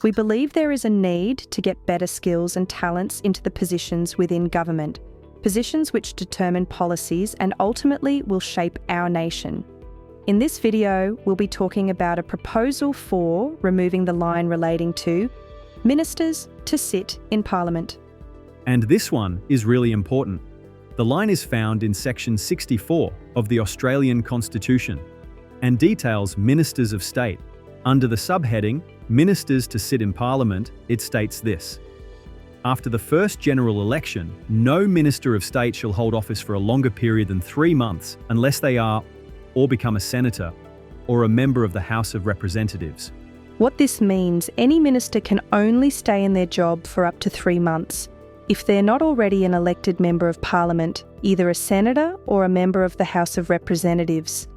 We believe there is a need to get better skills and talents into the positions within government, positions which determine policies and ultimately will shape our nation. In this video, we'll be talking about a proposal for removing the line relating to ministers to sit in Parliament. And this one is really important. The line is found in Section 64 of the Australian Constitution and details ministers of state. Under the subheading, Ministers to sit in Parliament, it states this: after the first general election, no Minister of State shall hold office for a longer period than 3 months unless they are or become a senator or a member of the House of Representatives. What this means, any minister can only stay in their job for up to 3 months if they're not already an elected member of Parliament, either a senator or a member of the House of Representatives.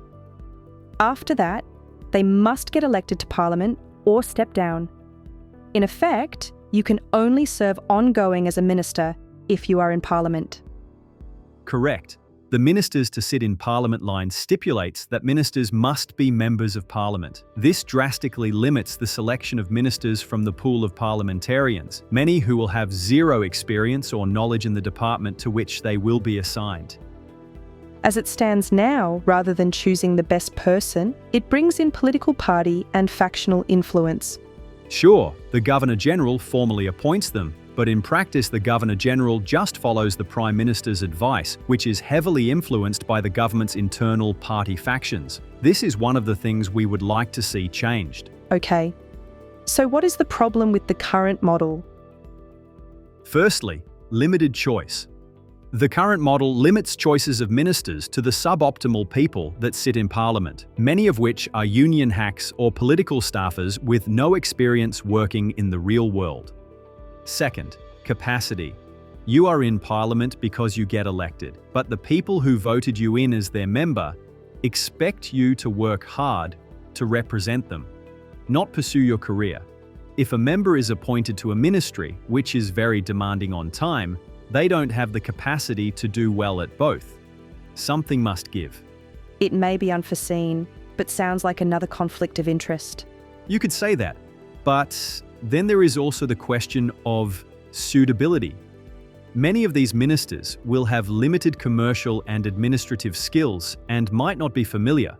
After that, they must get elected to Parliament or step down. In effect, you can only serve ongoing as a minister if you are in Parliament. Correct. The Ministers to sit in Parliament line stipulates that ministers must be members of Parliament. This drastically limits the selection of ministers from the pool of parliamentarians, many who will have zero experience or knowledge in the department to which they will be assigned. As it stands now, rather than choosing the best person, it brings in political party and factional influence. Sure, the Governor-General formally appoints them, but in practice the Governor-General just follows the Prime Minister's advice, which is heavily influenced by the government's internal party factions. This is one of the things we would like to see changed. Okay, so what is the problem with the current model? Firstly, limited choice. The current model limits choices of ministers to the suboptimal people that sit in Parliament, many of which are union hacks or political staffers with no experience working in the real world. Second, capacity. You are in Parliament because you get elected, but the people who voted you in as their member expect you to work hard to represent them, not pursue your career. If a member is appointed to a ministry, which is very demanding on time, they don't have the capacity to do well at both. Something must give. It may be unforeseen, but sounds like another conflict of interest. You could say that, but then there is also the question of suitability. Many of these ministers will have limited commercial and administrative skills and might not be familiar,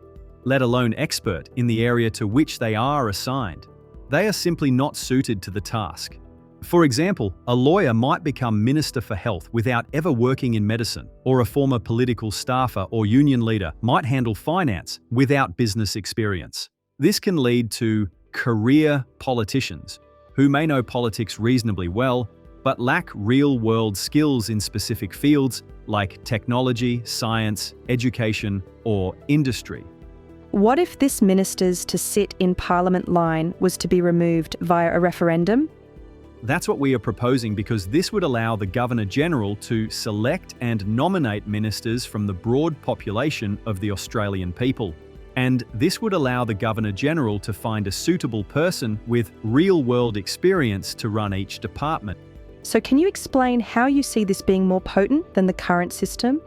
let alone expert, in the area to which they are assigned. They are simply not suited to the task. For example, a lawyer might become Minister for Health without ever working in medicine, or a former political staffer or union leader might handle finance without business experience. This can lead to career politicians who may know politics reasonably well, but lack real-world skills in specific fields like technology, science, education, or industry. What if this ministers to sit in Parliament line was to be removed via a referendum? That's what we are proposing because this would allow the Governor-General to select and nominate ministers from the broad population of the Australian people. And this would allow the Governor-General to find a suitable person with real-world experience to run each department. So can you explain how you see this being more potent than the current system?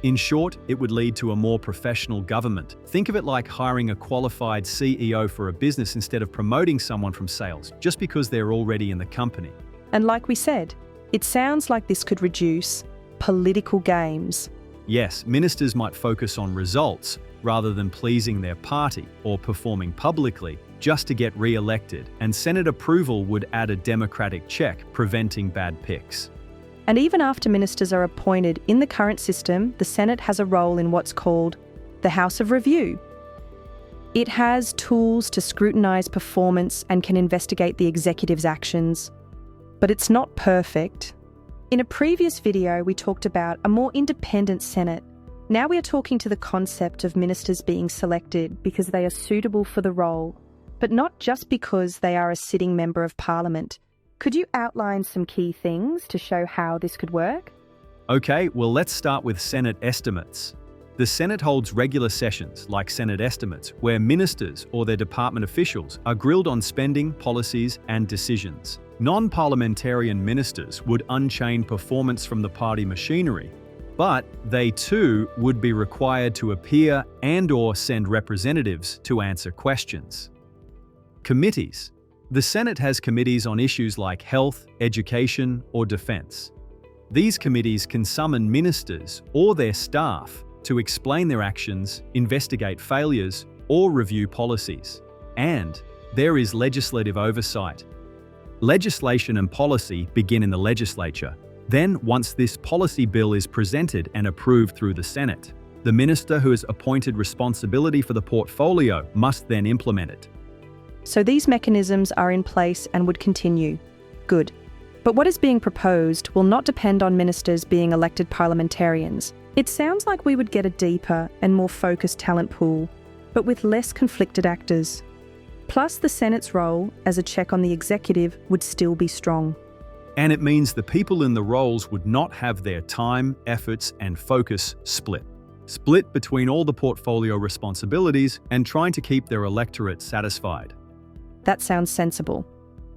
In short, it would lead to a more professional government. Think of it like hiring a qualified CEO for a business instead of promoting someone from sales, just because they're already in the company. And like we said, it sounds like this could reduce political games. Yes, ministers might focus on results rather than pleasing their party or performing publicly just to get re-elected, and Senate approval would add a democratic check, preventing bad picks. And even after ministers are appointed in the current system, the Senate has a role in what's called the House of Review. It has tools to scrutinise performance and can investigate the executive's actions. But it's not perfect. In a previous video, we talked about a more independent Senate. Now we are talking to the concept of ministers being selected because they are suitable for the role, but not just because they are a sitting member of Parliament. Could you outline some key things to show how this could work? Okay, well, let's start with Senate estimates. The Senate holds regular sessions, like Senate estimates, where ministers or their department officials are grilled on spending, policies, and decisions. Non-parliamentarian ministers would unchain performance from the party machinery, but they too would be required to appear and/or send representatives to answer questions. Committees. The Senate has committees on issues like health, education, or defense. These committees can summon ministers or their staff to explain their actions, investigate failures, or review policies. And there is legislative oversight. Legislation and policy begin in the legislature. Then, once this policy bill is presented and approved through the Senate, the minister who is appointed responsibility for the portfolio must then implement it. So these mechanisms are in place and would continue. Good. But what is being proposed will not depend on ministers being elected parliamentarians. It sounds like we would get a deeper and more focused talent pool, but with less conflicted actors. Plus, the Senate's role as a check on the executive would still be strong. And it means the people in the roles would not have their time, efforts, and focus split between all the portfolio responsibilities and trying to keep their electorate satisfied. That sounds sensible.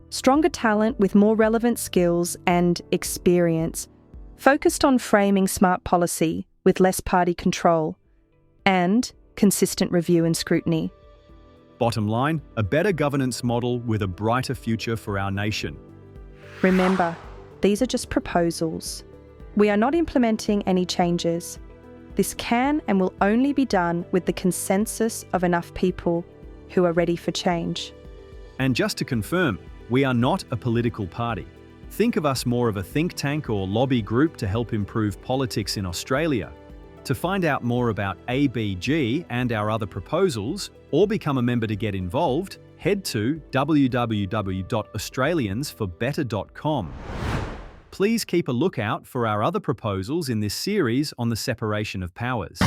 Stronger talent with more relevant skills and experience, focused on framing smart policy with less party control, and consistent review and scrutiny. Bottom line, a better governance model with a brighter future for our nation. Remember, these are just proposals. We are not implementing any changes. This can and will only be done with the consensus of enough people who are ready for change. And just to confirm, we are not a political party. Think of us more of a think tank or lobby group to help improve politics in Australia. To find out more about ABG and our other proposals, or become a member to get involved, head to www.australiansforbetter.com. Please keep a lookout for our other proposals in this series on the separation of powers.